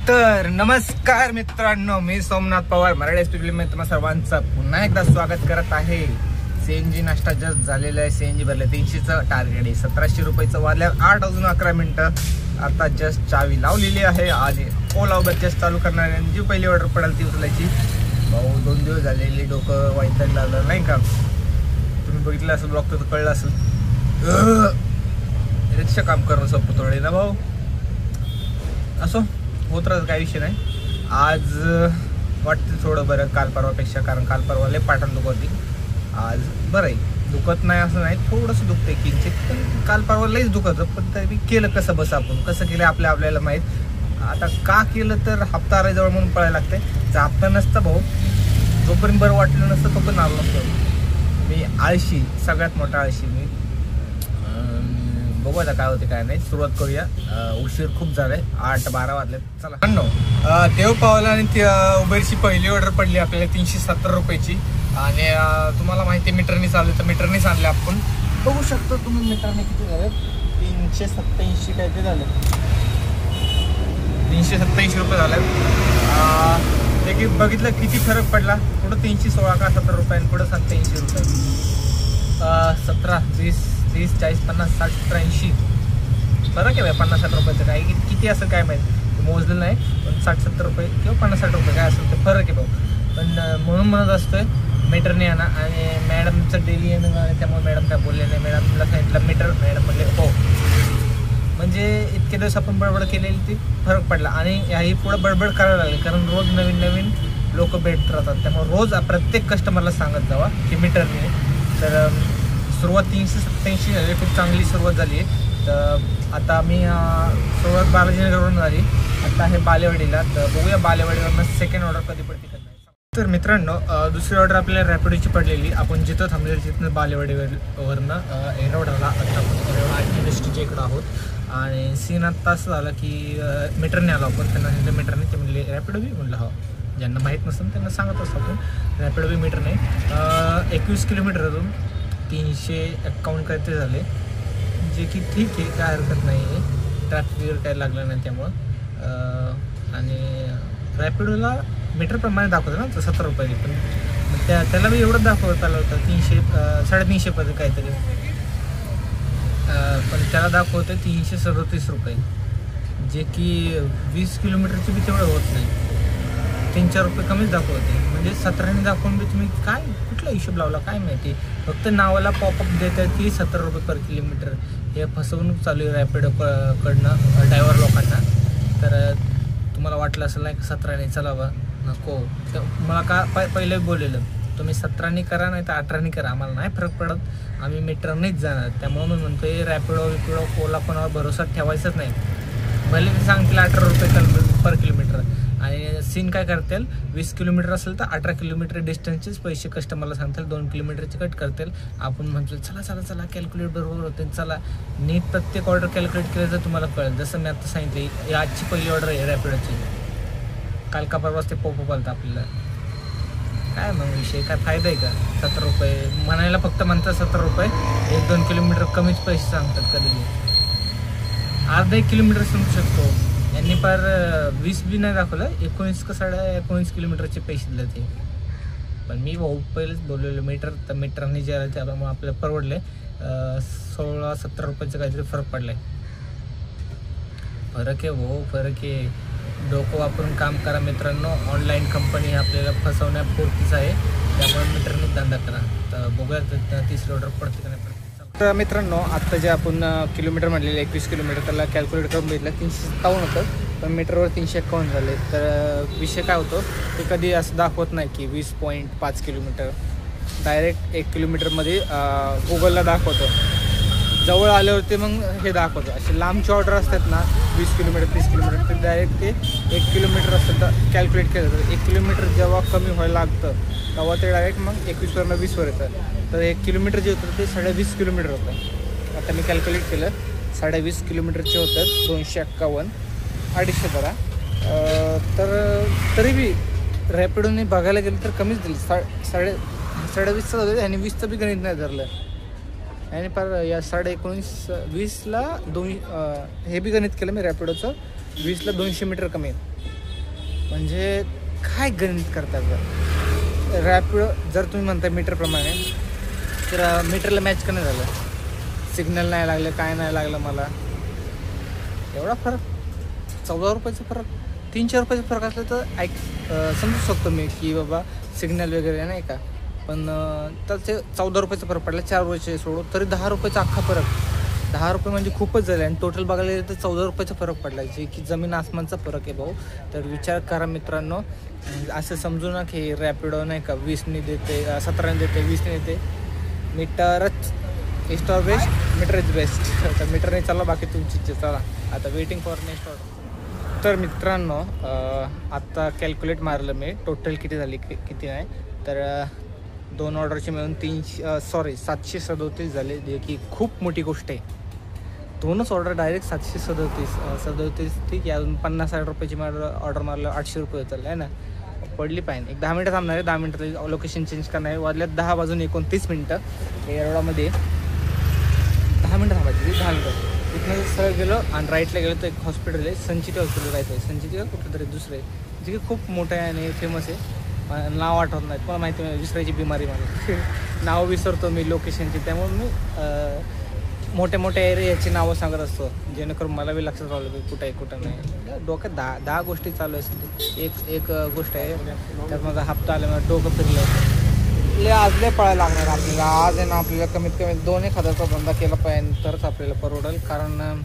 तर नमस्कार मित्रांनो, मी सोमनाथ पवार मराठी एसपीपी मध्ये तुम्हा सर्वांचं पुन्हा एकदा स्वागत करत आहे. सीएनजी नाश्ता जस्ट झालेला आहे. सीएनजी भरले 300चं टार्गेट आहे. 1700 रुपयाचं वाजल्यावर 8 वाजून 11 मिनिटं. आता जस्ट चावी लावलेली आहे आणि ओला उबर जस्ट चालू करणार आहे. जी पहिली ऑर्डर पडेल ती उचलायची. भाऊ 2 दिवस झालेली डोकं वैताग लागलं नाही का. तुम्ही बघितलं असेल, ब्लॉग तर कळलं असेल. रिक्षा काम करणं सोपं थोडे ना भाऊ. असो होत राहत, काही विषय नाही. आज वाटतं थोडं बरं काल परवापेक्षा, कारण काल परवा लय पाठण दुखत होती. आज बरं आहे, दुखत नाही असं नाही, थोडंसं दुखतंय किंचित. पण काल परवा लईच दुखत, पण तरी केलं कसं बस आपण कसं केलं आपल्याला माहीत. आता का केलं तर हप्ता आराजवळ म्हणून पळायला लागतंय. जर हप्ता नसता भाऊ, जोपर्यंत बरं वाटलं नसतं तोपर्यंत आलो नसतं. मी आळशी, सगळ्यात मोठा आळशी मी. बघू आता काय होते काय नाही. सुरुवात करूया. उशीर खूप झालाय, 8-12 वाजले. चला देव पावला आणि उबेरची पहिली ऑर्डर पडली आपल्याला 370 रुपयाची. आणि तुम्हाला माहिती आहे मीटरनी चालू, तर मीटरनीच आणले आपण. बघू शकतो तुम्ही मीटरने किती झाले. 387 काय ते झाले. 387 रुपये झाले. ते की बघितलं किती फरक पडला. पुढं 316 का 70 रुपये आणि पुढं 87 रुपये. 17, 20, 30, 40, 50, 60, 70, 80 फरक आहे. 50-60 रुपयाचं काय किती असं काय माहिती, मोजलेलं नाही. पण 60-70 रुपये किंवा 50-60 रुपये काय असेल ते फरक आहे भाऊ. पण म्हणून म्हणत असतोय मीटरने आणा. आणि मॅडमचं डेली येणं आणि त्यामुळे मॅडम काय बोलले नाही. मॅडमला सांगितलं मीटर, मॅडम म्हणले हो. म्हणजे इतके दिवस आपण बडबड केलेली ती फरक पडला. आणि याही पुढं बडबड करायला लागली, कारण रोज नवीन नवीन लोक भेटत राहतात. त्यामुळे रोज प्रत्येक कस्टमरला सांगत जावा की मीटरने. तर सुरुवात 387 झाली, खूप चांगली सुरुवात झाली आहे. तर आता मी सुरुवात बालाजीनगरवरून झाली, आता आहे बालेवाडीला. तर बघूया बालेवाडीवरनं सेकंड ऑर्डर कधी पडते का नाही. तर मित्रांनो, दुसरी ऑर्डर आपल्याला रॅपिडोची पडलेली. आपण जिथं थांबलेली तिथनं बालेवाडीवरनं एरोडाला आता आपण इंडस्ट्रीच्या इकडं आहोत. आणि सीन आत्ता असं झालं की मीटरने आलो आपण. त्यांना मीटरने ते म्हणले रॅपिडो बी. म्हणलं हो, ज्यांना माहीत नसेल त्यांना सांगत असतो आपण. रॅपिडो बी मीटरने 21 किलोमीटर अजून 351 काहीतरी झाले, जे की ठीक आहे, काय हरकत नाही आहे. ट्रॅफिक वगैरे काय लागलं नाही त्यामुळं. आणि रॅपिडोला मीटरप्रमाणे दाखवतं ना 70 रुपयाने, पण त्याला बी एवढं दाखवत आलं होतं 300-350 पर्यंत काहीतरी. पण त्याला दाखवतं 337 रुपये, जे की 20 किलोमीटरची बी तेवढं होत नाही. 3-4 रुपये कमीच दाखवते. म्हणजे 17ने दाखवून बी तुम्ही काय कुठला हिशोब लावला काय माहिती. फक्त नावाला पॉपअप देत आहे की 70 रुपये पर किलोमीटर. हे फसवणूक चालू आहे रॅपिडो कडनं ड्रायव्हर लोकांना. तर तुम्हाला वाटलं असेल नाही 17ने चला बा, नको. तर मला का पहिले बोललेलं तुम्ही 17ने करा नाही तर 18ने करा, आम्हाला नाही फरक पडत, आम्ही मीटरनेच जाणार. त्यामुळे मी म्हणतोय रॅपिडो ओला कोणावर भरोसा ठेवायचाच नाही. भले ते सांगतील 18 रुपये पर किलोमीटर. आणि सीन काय करतील, 20 किलोमीटर असेल तर 18 किलोमीटर डिस्टन्सचेच पैसे कस्टमरला सांगतील, 2 किलोमीटरचे कट करतील. आपण म्हणतो चला कॅल्क्युलेट बरोबर होते. चला नीट प्रत्येक ऑर्डर कॅल्क्युलेट केलं तर तुम्हाला कळेल. जसं मी आता सांगितलं, ही आजची पहिली ऑर्डर आहे रॅपिडोची. काल का परवाच ते पॉपअप आलं आपल्याला. काय मग विषय, काय फायदा आहे का. 70 रुपये म्हणायला फक्त म्हणतात 70 रुपये. 1-2 किलोमीटर कमीच पैसे सांगतात. कधी अर्धा 1 किलोमीटर समजू शकतो. यांनी फार 20 बी नाही दाखवलं, 19 का 19.5 किलोमीटरचे पैसे दिले ते. पण मी भाऊ पहिलेच बोललेलो मीटर, तर मीटरने जे आलं त्यामुळे आपल्याला परवडले. 16-17 रुपयाचं काहीतरी फरक पडलाय. फरक आहे भाऊ, फरक आहे. डोकं वापरून काम करा मित्रांनो. ऑनलाईन कंपनी आपल्याला फसवण्यापुरतीच आहे, त्यामुळे मीटरने धंदा करा. तर बघूया तिसरी ऑर्डर पडते का नाही पडते. तर मित्रांनो, आत्ता जे आपण किलोमीटर म्हणलेले 21 किलोमीटर, त्याला कॅल्क्युलेट करून बघितलं 357 होतं, पण मीटरवर 351 झाले. तर विषय काय होतो ते कधी असं दाखवत नाही की 20.5 किलोमीटर. डायरेक्ट 1 किलोमीटरमध्ये गुगलला दाखवतं. जवळ आल्यावरती मग हे दाखवतं. असे लांबचे ऑर्डर असतात ना 20 किलोमीटर 30 किलोमीटर, तर डायरेक्ट ते 1 किलोमीटर असतं तर कॅल्क्युलेट केलं जातं. 1 किलोमीटर जेव्हा कमी व्हायला लागतं तेव्हा ते डायरेक्ट मग 21वरनं 20वर येतं. तर 1 किलोमीटर जे होतं ते 20.5 किलोमीटर होतं. आता मी कॅल्क्युलेट केलं, 20.5 किलोमीटरचे होतात 251, 250 करा. तर तरी बी रॅपिडोने बघायला गेलं तर कमीच दिली. 20.5चं होतं आणि 20चं बी गणित नाही धरलं. आणि पर या 19.5 20ला 2 हे बी गणित केलं मी रॅपिडोचं. 20ला 200 मीटर कमी आहे. म्हणजे काय गणित करतात रॅपिडो. जर तुम्ही म्हणता मीटरप्रमाणे, तर मीटरला मॅच का नाही झालं, सिग्नल नाही लागलं, काय नाही लागलं मला. एवढा फरक, 14 रुपयाचा फरक, 300 रुपयाचा फरक असलं तर समजू शकतो मी की बाबा सिग्नल वगैरे नाही का. पण त्याचे 14 रुपयाचा फरक पडला, 4 रुपये सोडू तरी 10 रुपयाचा अख्खा फरक. 10 रुपये म्हणजे खूपच झाले. आणि टोटल बघायला गेलं तर 14 रुपयाचा फरक पडला, जे की जमीन आसमानचा फरक आहे भाऊ. तर विचार करा मित्रांनो. असं समजू ना की रॅपिडो नाही का 20ने देते, 17ने देते, 20ने देते. मीटरच is best, meter is best. तर मीटरने चालला, बाकी तुमची इच्छा. चला आता वेटिंग फॉर नेक्स्ट ऑर्डर. तर मित्रांनो आत्ता कॅल्क्युलेट मारलं मी, टोटल किती झाली किती नाही. तर 2 ऑर्डरचे मिळून 737 झाले, जे की खूप मोठी गोष्ट आहे. 2च ऑर्डर डायरेक्ट 737. ठीक आहे, अजून 50-60 रुपयाची ऑर्डर मारलं 800 रुपये चाललं आहे ना. पडली पाहिजे. एक 10 मिनटं थांबणार आहे, 10 मिनटं लोकेशन चेंज करणार आहे. वाजल्यात 10 वाजून 29 मिनटं. येरवडामध्ये 10 मिनटं थांबायची, 10 मिनटं. इथनं सरळ गेलो आणि राईटला गेलो तर एक हॉस्पिटल आहे, संचिती हॉस्पिटल राहायचं आहे. संचिती का कुठलं तरी दुसरं आहे, जे की खूप मोठं आहे आणि फेमस आहे. नाव आठवत नाही, पण माहिती नाही, विसरायची बिमारी मला. नाव विसरतो मी लोकेशनची, त्यामुळे मी मोठ्या मोठ्या एरियाची नावं सांगत असतो, जेणेकरून मला बी लक्षात राहिलं की कुठं आहे कुठं नाही. डोक्यात 10 गोष्टी चालू असते. एक गोष्ट आहे, त्यात माझा हप्ता आल्यामुळे डोकं फिरलं. आज लय पळायला लागणार आपल्याला. आज आहे ना आपल्याला कमीत कमी 2-1 हजारचा धंदा केला पाहिजे, तरच आपल्याला परवडेल. कारण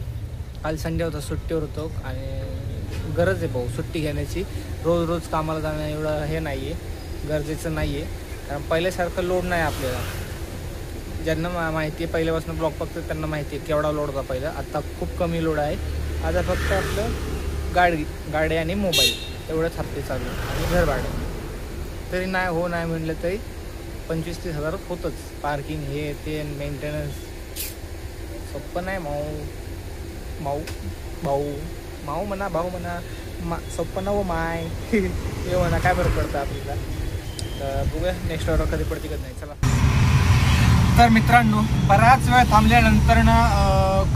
काल संडे होता, सुट्टीवर होतो आणि गरज आहे भाऊ सुट्टी घेण्याची. रोज रोज कामाला जाणं एवढं हे नाही आहे, गरजेचं नाही आहे. कारण पहिल्यासारखं लोड नाही आपल्याला. ज्यांना माहिती आहे पहिल्यापासून ब्लॉग बघतो त्यांना माहिती आहे केवढा लोड होता पहिला. आता खूप कमी लोड आहे. आता फक्त आपलं गाडी आणि मोबाईल एवढंच हप्ते चालू आणि घर भाडं. तरी नाही नाही म्हणलं तरी 25-30 हजार होतंच. पार्किंग हे ते मेंटेनन्स सोपं नाही. भाऊ म्हणा सोपं ना. माय हे म्हणा, काय बरं पडतं आपल्याला. तर बघूया नेक्स्ट ऑर्डर कधी पडते कधी नाही. चला. तर मित्रांनो बराच वेळ थांबल्यानंतर ना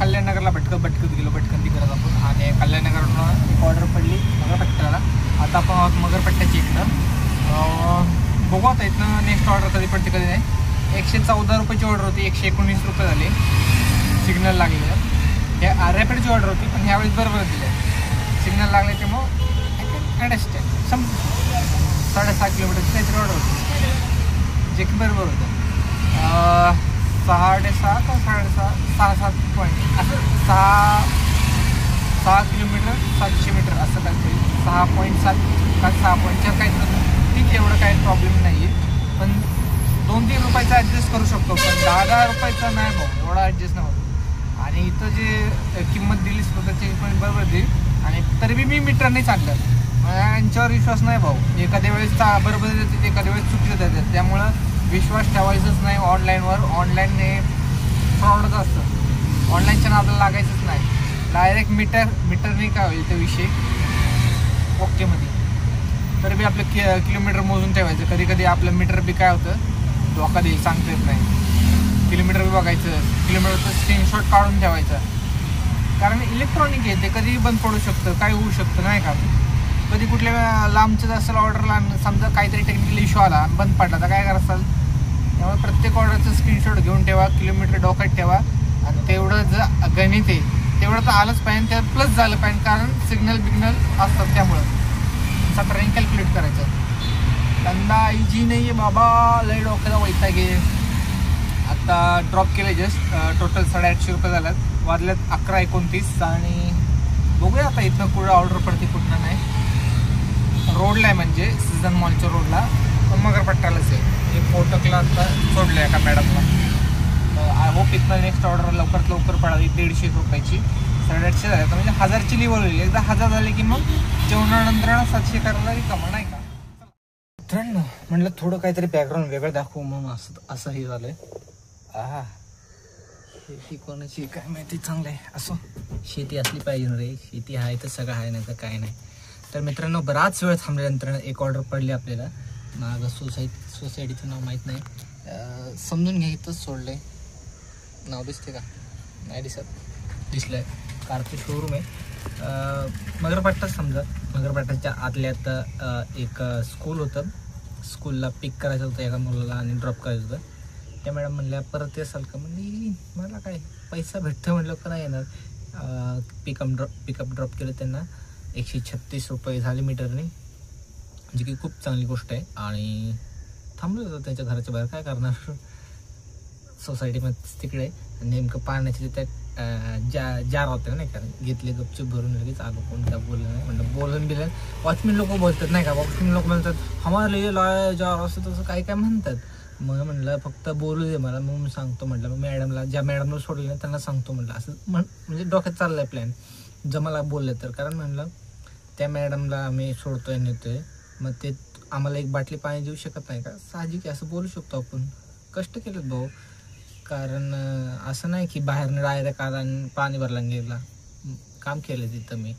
कल्याणनगरला भटकत गेलो, भटकंती करत आपण. आणि कल्याणनगरनं एक ऑर्डर पडली मगरपट्ट्याला. आता आपण आहोत मगरपट्ट्याची इकडं. बघू आता इथनं नेक्स्ट ऑर्डर कधी पडते कधी नाही. 114 रुपयाची ऑर्डर होती, 119 रुपये झाले सिग्नल लागलेलं. ह्या रॅपिडची ऑर्डर होती, पण ह्यावेळेस बरोबर दिले सिग्नल लागले. त्यामुळं अंडरस्टँड 6.5 किलोमीटरची काहीतरी ऑर्डर होती, जे की बरोबर होतं. 6.5 का 6.5 पॉईंट असं 6 किलोमीटर 700 मीटर असं काहीतरी 6.7 का 6.4 काहीतरी. ठीक आहे, एवढं काही प्रॉब्लेम नाही आहे. पण 2-3 रुपयाचा ॲडजस्ट करू शकतो, पण 10 रुपयाचा नाही भाऊ, एवढा ॲडजस्ट नाही होत. आणि इथं जे किंमत दिली स्वतःची पण बरोबर देईल. आणि तरी बी मी मीटरनेच आणलं. यांच्यावर विश्वास नाही भाऊ. एखाद्या वेळेस बरोबर देतात, एखाद्या वेळेस चुकीचं देतात. त्यामुळं विश्वास ठेवायचंच नाही ऑनलाईनवर. ऑनलाईन हे फ्रॉडच असतं. ऑनलाईनच्या नादाला लागायचंच नाही. डायरेक्ट मीटरने काय होईल ते विषय ओकेमध्ये. तरी बी आपलं किलोमीटर मोजून ठेवायचं. कधी कधी आपलं मीटर बी काय होतं धोका देईल, सांगता येत नाही. किलोमीटर बी बघायचं, किलोमीटरचं स्क्रीनशॉट काढून ठेवायचं. कारण इलेक्ट्रॉनिक आहे, ते कधीही बंद पडू शकतं, काय होऊ शकतं नाही का. कधी कुठल्या लांबचं असेल ऑर्डरला, समजा काहीतरी टेक्निकल इश्यू आला, बंद पडला तर काय कराल. त्यामुळे प्रत्येक ऑर्डरचं स्क्रीनशॉट घेऊन ठेवा, किलोमीटर डोक्यात ठेवा. आणि तेवढं जर गणित आहे तेवढं तर आलंच पाहिजे, त्यात प्लस झालं पाहिजे. कारण सिग्नल असतात, त्यामुळं 17ने कॅल्क्युलेट करायचं. धंदा इजी नाही आहे बाबा, लय डोक्याला वैताग आहे. आता ड्रॉप केलं जस्ट, टोटल 850 रुपये झाल्यात. वाजल्यात 11:29 आणि बघूया आता इथनं कुठं ऑर्डर पडते कुठं नाही. रोडला आहे म्हणजे सीझन मॉलच्या रोडला, पण मगरपट्ट्यालाच आहे. एक फोटोला आता सोडलं आहे का मॅडमला. आय होप इथनं नेक्स्ट ऑर्डर लवकरात लवकर पडावी. 150 रुपयाची 850 झाल्या तर म्हणजे 1000ची लिव्हर होईल. एकदा 1000 झाले की मग जेवणानंतर 700 करायला रिकामा नाही का. मित्रांनो म्हटलं थोडं काहीतरी बॅकग्राऊंड वेगळं दाखवू म्हणून असं हे झालं आहे. शेती कोणाची काय माहिती, चांगलं आहे. असो, शेती असली पाहिजे रे. शेती आहे तर सगळं आहे, नाही तर काय नाही. तर मित्रांनो बराच वेळ थांबल्यानंतर एक ऑर्डर पडली आपल्याला. मागं सोसायटीचं नाव माहीत नाही, समजून घ्या. इथंच सोडलं आहे. नाव दिसते का नाही दिसत, दिसलं आहे. कारचं शोरूम आहे. मगरपट्टाच समजा. मगरपट्टाच्या आतल्यात एक स्कूल होतं. स्कूलला पिक करायचं होतं एका मुलाला आणि ड्रॉप करायचं होतं. त्या मॅडम म्हणल्या परत येसाल का? म्हणजे मला काय पैसा भेटतं म्हटलं का नाही येणार. पिकअप ड्रॉप केलं त्यांना. 136 रुपये झाले मीटरने, जी की खूप चांगली गोष्ट आहे. आणि थांबलो होतो त्यांच्या घराच्या बाहेर. काय करणार, सोसायटीमध्ये तिकडे नेमकं पाण्याचे त्या जार होते नाही का, घेतले गपचूप भरून लगेच आलो. कोण काय बोललं नाही. म्हणलं बोलून बिलं वॉचमॅन लोक बोलतात नाही का, वॉचमॅन लोक म्हणतात हमारे लिए लाया जार, असं तसं काय काय म्हणतात. मग म्हणलं फक्त बोलू दे मला, मग मी सांगतो म्हटलं. मग मॅडमला, ज्या मॅडमला सोडलं नाही त्यांना सांगतो म्हटलं. असं म्हणजे डोक्यात चाललं आहे प्लॅन, जर मला बोललं तर. कारण म्हणलं त्या मॅडमला आम्ही सोडतोय नेतोय, मग ते आम्हाला एक बाटली पाणी देऊ शकत नाही का, साहजिक असं बोलू शकतो आपण. कष्ट केलेत भाऊ. कारण असं नाही की बाहेरनं डायरेक्ट आला आणि पाणी भरला गेला. काम केलं तिथं मी.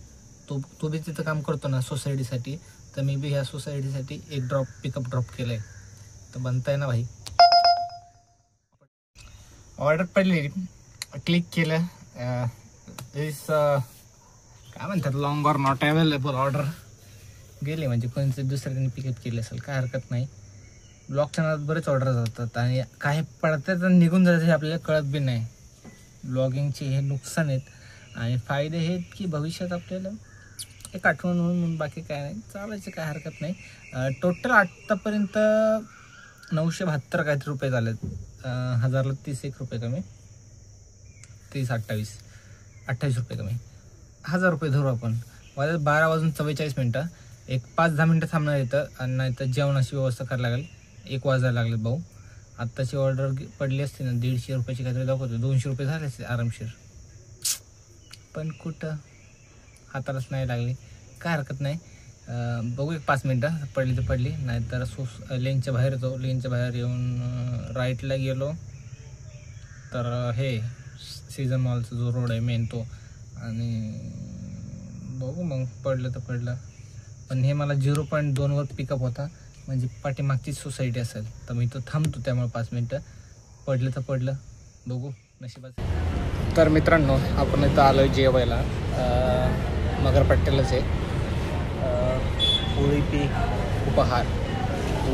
तू बी तिथं काम करतो ना सोसायटीसाठी, तर मी बी ह्या सोसायटीसाठी एक पिकअप ड्रॉप केलं आहे. तर बनताय ना भाई. ऑर्डर पडली, क्लिक केलं. काय म्हणतात, long or not available order गेले. म्हणजे कोणतं दुसऱ्याने पिकअप केलं असेल, काय हरकत नाही. ब्लॉगच्या नादात बरेच ऑर्डर जातात आणि काय पडतात तर निघून जातात हे आपल्याला कळत बी नाही. ब्लॉगिंगचे हे नुकसान आहेत. आणि फायदे हे की भविष्यात आपल्याला एक आठवण म्हणून, बाकी काय नाही, चालायचं काय हरकत नाही. टोटल आत्तापर्यंत 972 काहीतरी रुपये झालेत. 1000ला 31 रुपये कमी, 28 रुपये कमी, 1000 रुपये धरू आपण. वाजत 12:44. एक 5-10 मिनटं थांबणार येतं आणि नाही तर जेवणाची व्यवस्था करायला लागेल. 1 वाजायला लागलेत भाऊ. आत्ताची ऑर्डर पडली असते ना 150 रुपयाची काहीतरी दाखवतो, 200 रुपये झाले असते आरामशीर. पण कुठं हातालाच नाही लागली, काय हरकत नाही. बघू एक 5 मिनटं, पडली तर पडली, नाहीतर लेनच्या बाहेर येतो. लेनच्या बाहेर येऊन राईटला गेलो तर हे सीझन मॉलचा जो रोड आहे मेन तो, आणि बघू मग पडलं तर पडलं. पण हे मला 0.2वर पिकअप होता, म्हणजे पाठीमागचीच सोसायटी असेल. तर मी तो थांबतो त्यामुळे 5 मिनटं. पडलं तर पडलं, बघू नशिबाचं. तर मित्रांनो, आपण इथं आलो जेवायला. मगरपट्ट्यालाच आहे.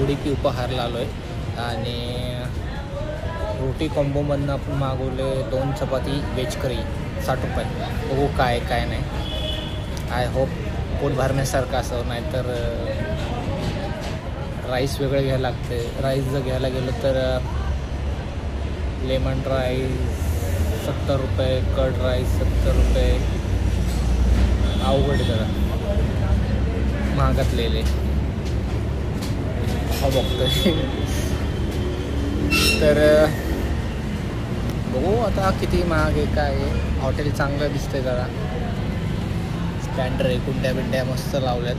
उडीपी उपहारला आलो आहे. आणि रोटी कॉम्बोमधनं आपण मागवले 2 चपाती व्हेज करी 60 रुपये. बघू काय काय नाही. आय होप पोट भरण्यासारखं असं, नाहीतर राईस वेगळं घ्यायला लागते. राईस जर घ्यायला गेलं तर लेमन राईस 70 रुपये, कर्ड राईस 70 रुपये. अवघड जरा महागातलेले हा बघतोय. तर बघू आता किती महाग आहे काय आहे. हॉटेल चांगलं दिसतंय जरा, स्टँडर्ड आहे, कुंड्या बिंड्या मस्त लावल्यात.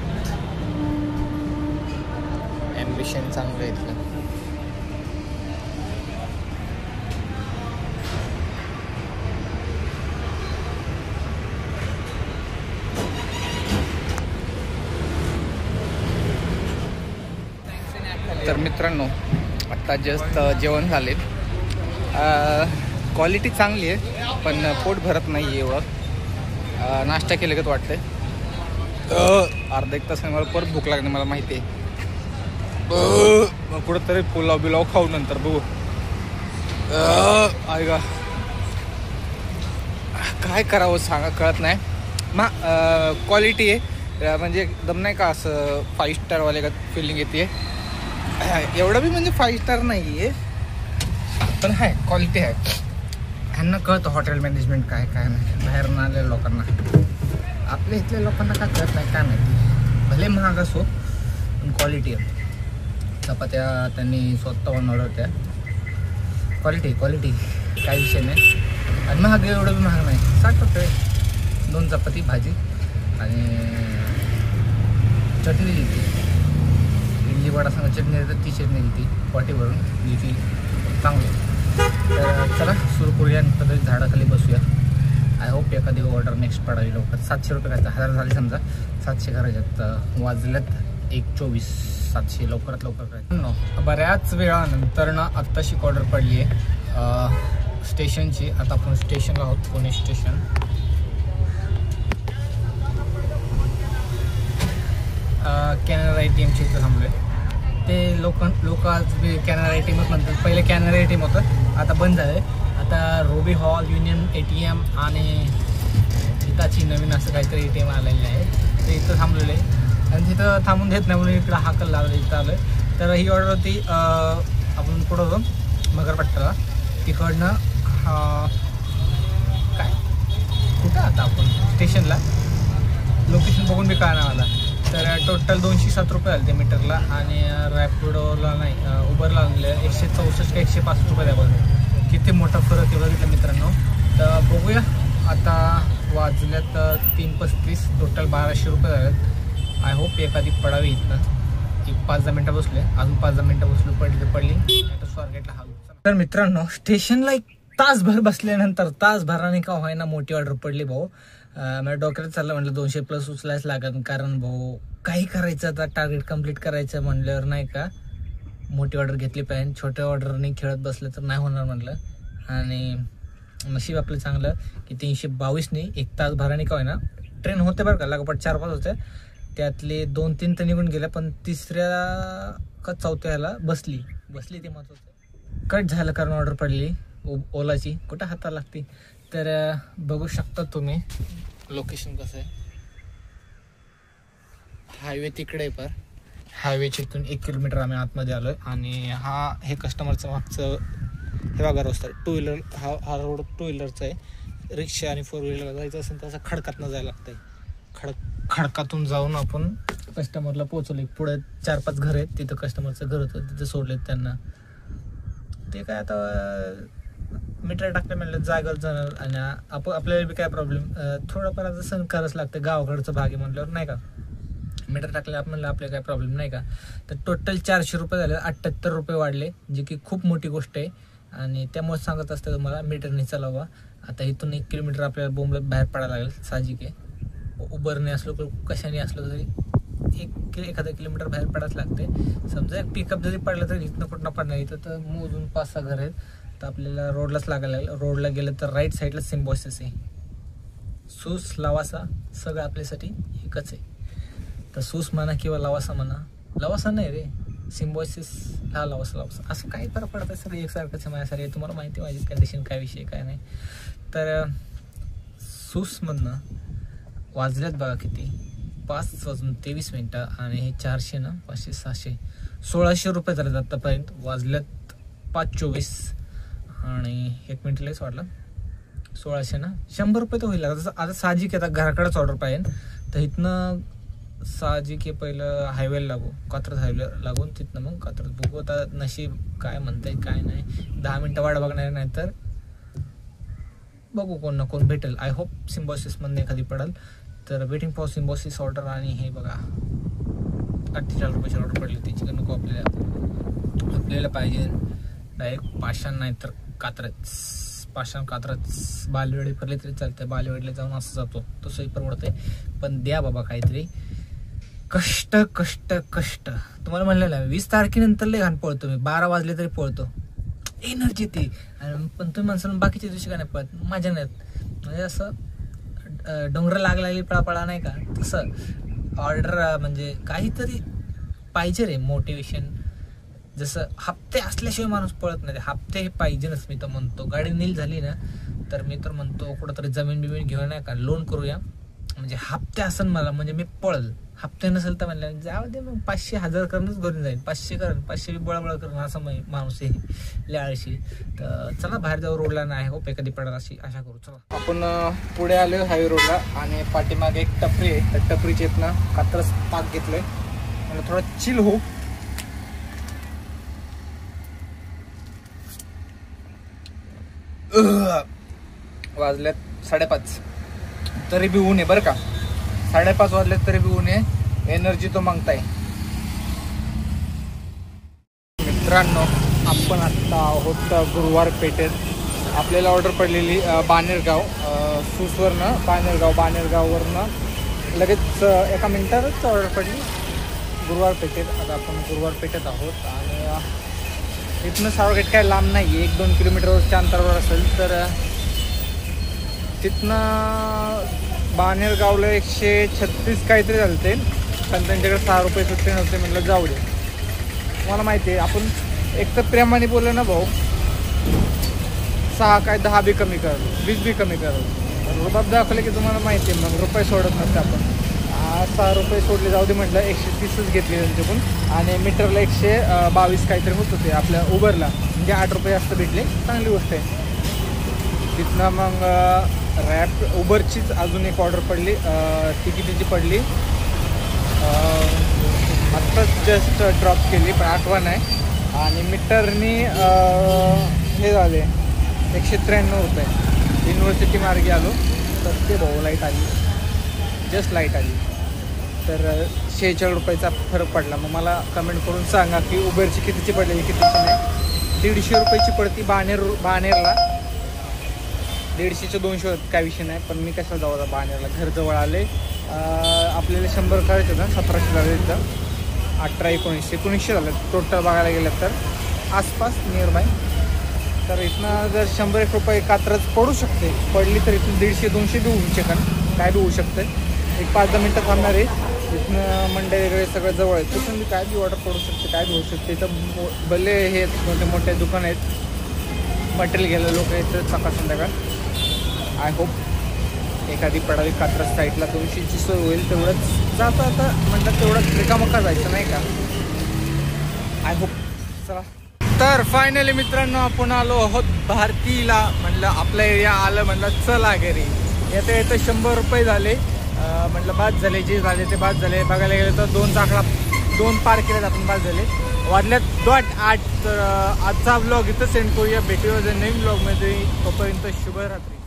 ॲम्बिशन चांगलं आहे इथलं. तर मित्रांनो, आत्ता जस्ट जेवण झाले. क्वालिटी चांगली आहे पण पोट भरत नाही आहे एवढं. नाश्ता केलं का वाटतंय. अर्धा 1 तासाने मला परत भूक लागणे, मला माहिती आहे. मग कुठंतरी पुलाव बिलाव खाऊ नंतर बघू. आहे का काय करावं सांगा, कळत नाही. मग क्वालिटी आहे म्हणजे एकदम नाही का असं 5 स्टारवाले का फिलिंग येते. एवढं बी म्हणजे 5 स्टार नाही आहे, पण आहे क्वालिटी आहे. ह्यांना कळतं हॉटेल मॅनेजमेंट काय काय नाही. बाहेरून आलेल्या लोकांना, आपल्या इथल्या लोकांना काय कळत नाही काय माहिती. भले महाग असो पण क्वालिटी आहे. चपात्या त्यांनी स्वतः बनवल्या होत्या. क्वालिटी काय विषय नाही. आणि महाग एवढं बी महाग नाही. 60 रुपये 2 चपाती भाजी आणि चटणी घेतली. इडली वडा सांगा चटणी देतात, ती चटणी घेतली वाटी भरून घेतली, चांगली. तर चला सुरू करूया. नंतर झाडाखाली बसूया. आय होप एखादी ऑर्डर नेक्स्ट पडावी लवकर. 700 रुपये काय 1000 झाले समजा, 700 करायच्यात. वाजल्यात 1:24. 700 लवकरात लवकर करायचं. बऱ्याच वेळानंतर ना आत्ताशी ऑर्डर पडली आहे स्टेशनची. आता आपण स्टेशनला आहोत, पुणे स्टेशन. कॅनरा ATMच्या इथं थांबलो आहे. ते लोक आज कॅनरा ATMच म्हणतात. पहिले कॅनरा ATM होतं, आता बंद झालं आहे. आता रुबी हॉल, युनियन ATM आणि हिताची नवीन असं काहीतरी ATM आलेलं आहे. ते इथं थांबलेलं आहे आणि तिथं थांबून देत नाही म्हणून इकडं हाकल लावलं इथं आलं आहे. तर ही ऑर्डर होती आपण पुढं होतो मगरपट्टाला, तिकडनं काय कुठं आता आपण स्टेशनला लोकेशन बघून बी काय नावाला. तर टोटल 207 रुपये आले ते मीटरला आणि रॅपिडोला नाही उबरला आणले 164 का 105 रुपये द्यावं. किती मोठा फरक आहे बघितलं मित्रांनो. तर बघूया आता वाजल्यात 3:35, टोटल 1200 रुपये झालेत. आय होप एखादी पडावी इथनं. एक 5-10 मिनटं बसले, अजून 5-10 मिनटं बसलो, पडली तर पडली, स्वारगेटला हाल. तर मित्रांनो स्टेशनला एक तासभर बसल्यानंतर तासभराने का व्हायना मोठी ऑर्डर पडली भाऊ. मला डोक्यात चाललं म्हटलं 200+ उचलायच लागत, कारण भाऊ काही करायचं आता, टार्गेट कम्प्लीट करायचं म्हणल्यावर नाही का मोठी ऑर्डर घेतली पाहिजे. छोट्या ऑर्डरने खेळत बसलं तर नाही होणार म्हटलं. आणि नशीब आपलं चांगलं की 322ने एक तासभराने का व्हायना ट्रेन होते बरं का, लागोपाठ 4-5 होते. त्यातले 2-3 तर निघून गेल्या, पण तिसऱ्या का चौथ्याला बसली ते महत्त्वाचं. कट झालं कारण ऑर्डर पडली ओलाची, कुठं हाताला लागते. तर बघू शकता तुम्ही लोकेशन कसं आहे. हायवे तिकडे आहे, पर हायवेच्या इथून 1 किलोमीटर आम्ही आतमध्ये आलोय. आणि हे कस्टमरचं मागचं हे बघा रस्ता 2 व्हीलर, हा रोड 2 व्हीलरचा आहे. रिक्षा आणि 4 व्हीलर जायचं असेल तर असं खडकातनं जायला लागतंय. खडकातून जाऊन आपण कस्टमरला पोहोचवले. पुढे 4-5 घर आहेत, तिथं कस्टमरचं घर होतं, तिथं सोडलेत त्यांना. ते काय आता मीटर टाकलं म्हणलं जागाच जाणार. आणि आपल्याला बी काय प्रॉब्लेम, थोडंफार आता सण करावंच लागतं, गावाकडचं भाग आहे म्हटल्यावर नाही का. मीटर टाकले आपण म्हणलं आपल्याला काय प्रॉब्लेम नाही का. तर टोटल 400 रुपये झाले, 78 रुपये वाढले, जे की खूप मोठी गोष्ट आहे. आणि त्यामुळे सांगत असतं तुम्हाला मीटरने चालवा. आता इथून 1 किलोमीटर आपल्याला बोंबलत बाहेर पडायला लागेल, साहजिक आहे. उबरने असलो कशाने असलो तरी एखादा किलोमीटर बाहेर पडायच लागते. समजा एक पिकअप जरी पडलं तरी इथनं कुठनं पडणार. इथं तर मोजून 5-6 घर आहेत, तर आपल्याला रोडलाच लागायला लागलं. रोडला गेलं तर राईट साईडला सिम्बॉयसिस आहे. सूस लवासा सगळं आपल्यासाठी एकच आहे. तर सूस म्हणा किंवा लवासा म्हणा, लवासा नाही रे, सिम्बॉयसिस हा लवासा असं काही फरक पडतं सर, एकसारखंच आहे माझ्यासारखे. तुम्हाला माहिती माझी कंडिशन काय विषय काय नाही. तर सूसमधनं वाजल्यात बघा किती, 5:23 आणि हे 400 ना 500-600 1600 रुपये झाले आतापर्यंत. वाजल्यात 5:24 आणि 1 मिनिट लईच वाढलं. 1600 ना 100 रुपये तर होईल. आता साहजिक आहे, आता घराकडेच ऑर्डर पाहिजे. तर इथनं साहजिक आहे पहिलं हायवेला लागू, कात्रज हायवे लागून तिथनं मग कात्रज. बघू आता नशीब काय म्हणताय काय नाही. 10 मिनटं वाट बघणार नाही तर बघू कोण ना कोण भेटेल. आय होप सिम्बॉसिसमधनं एखादी पडेल. तर वेटिंग फॉर सिम्बॉसिस ऑर्डर. आणि हे बघा 48 रुपयाची ऑर्डर पडली, त्याची का नको आपल्याला पाहिजे डायरेक्ट पाषाण नाही तर कात्रज. पाषाण कात्रज बालवेडी पडले तरी चालतंय, बालवेडीला जाऊन असं जातो तसंही परवडतंय. पण द्या बाबा काहीतरी कष्ट. तुम्हाला म्हणलं ना 20 तारखेनंतर लय घाण पळतो मी, 12 वाजले तरी पळतो, एनर्जी ती. पण तुम्ही माणसाला बाकीच्या दिवशी काय नाही पळत, मजा नाहीत. म्हणजे असं डोंगर लागलेली पळापळा नाही का, तसं ऑर्डर म्हणजे काहीतरी पाहिजे रे, मोटिवेशन. जसं हप्ते असल्याशिवाय माणूस पळत नाही, हप्ते हे पाहिजेच. मी तर म्हणतो गाडी नील झाली ना तर मी तर म्हणतो कुठंतरी जमीन बिमीन घेऊन नाही का लोन करूया, म्हणजे हप्ते असन मला, म्हणजे मी पळल. हप्ते नसेल तर म्हणलं जाऊ दे मग 500-1000 करूनच घरून जाईल. 500 करण, 500 बळबळ करण असं माणूस आहे लयाळशी. तर चला बाहेर जाऊ, रोडला नाही हो एखादी पडेल अशी आशा करू. चला आपण पुढे आलो हायवे रोडला आणि पाठीमागे एक टपरी आहे. त्या टपरीच्या इथनं कात्रज पाक घेतलंय म्हणजे थोडं चिल हो. वाजल्यात 5:30 तरी बी ऊन आहे बरं का. 5:30 वाजल्यात तरी बी ऊन आहे. एनर्जी तो मागताय. मित्रांनो आपण आत्ता आहोत गुरुवार पेठेत. आपल्याला ऑर्डर पडलेली बानेरगाव सूसवरनं, बानेरगाववरनं लगेच एका मिनिटातच ऑर्डर पडली गुरुवार पेठेत. आता आपण गुरुवार पेठेत आहोत आणि इथनं स्वारगेट काय लांब नाही आहे, 1-2 किलोमीटरवरच्या अंतरावर असेल. तर तिथनं बानेरगावला 136 काहीतरी झालं ते. पण त्यांच्याकडे 6 रुपये सुट्टे नव्हते. म्हटलं जाऊ दे. मला माहिती आहे आपण एक तर प्रेमाने बोललो ना भाऊ, 6 काय 10 बी कमी करू, 20 बी कमी करू. रुबाब दाखवले की तुम्हाला माहिती आहे मग रुपये सोडत नसते आपण. 6 रुपये सोडले जाऊ दे म्हटलं. 130च घेतली त्यांच्याकडून आणि मीटरला 122 काहीतरी होत होते आपल्या उबरला, म्हणजे 8 रुपये जास्त भेटले. चांगली गोष्ट आहे. तिथनं मग रॅप उबरचीच अजून एक ऑर्डर पडली. ती कितीची पडली आत्ताच जस्ट ड्रॉप केली पण आठवण आहे. आणि मीटरनी हे झाले 193 रुपये. युनिव्हर्सिटी मार्गे आलो तर ते भाऊ लाईट आली, जस्ट लाईट आली तर 46 रुपयाचा फरक पडला. मग मला कमेंट करून सांगा की उबरची कितीची पडली कितीची नाही. 150 रुपयाची पडती बाणेरला. 150चे 200 काय विषय नाही, पण मी कशाला जाऊ बाणेरला, घरजवळ आले. आपल्याला 100 करायचं ना, 1700 झाले इथं. 18-19 झालं टोटल बघायला गेलं तर आसपास नियर बाय. तर इथनं जर 100-1 रुपये कात्रच पडू शकते, पडली तर इथून 150-200 बी होऊ शकन, काय बी होऊ शकतं. एक 5-10 मिनटं थांबणार आहे. इथनं मंडई वगैरे सगळं जवळ आहे, तिथून बी काय बी ऑर्डर पडू शकते, काय बी होऊ शकते. इथं भले हे मोठे मोठे दुकान आहेत, मटेरियल घ्यायला लोक येतं सकाळ संध्याकाळ. आय होप एखादी पडावी कात्रज साईडला 200ची सोय होईल. तेवढंच जाता आता म्हणतात, तेवढंच रिकामका जायचं नाही का. I hope. चला तर फायनली मित्रांनो आपण आलो आहोत भारतीला. म्हणलं आपला एरिया आलं, म्हणलं चला घरी. येतं येतं 100 रुपये झाले. म्हटलं बाद झाले, जे झाले ते बाद झाले. बघायला गेलं तर 2 पार केलेत आपण, बाद झाले. वाजल्यात 8. तर आजचा ब्लॉग इथं सेंड करूया. भेटूया नवीन ब्लॉगमध्ये. तोपर्यंत शुभरात्री.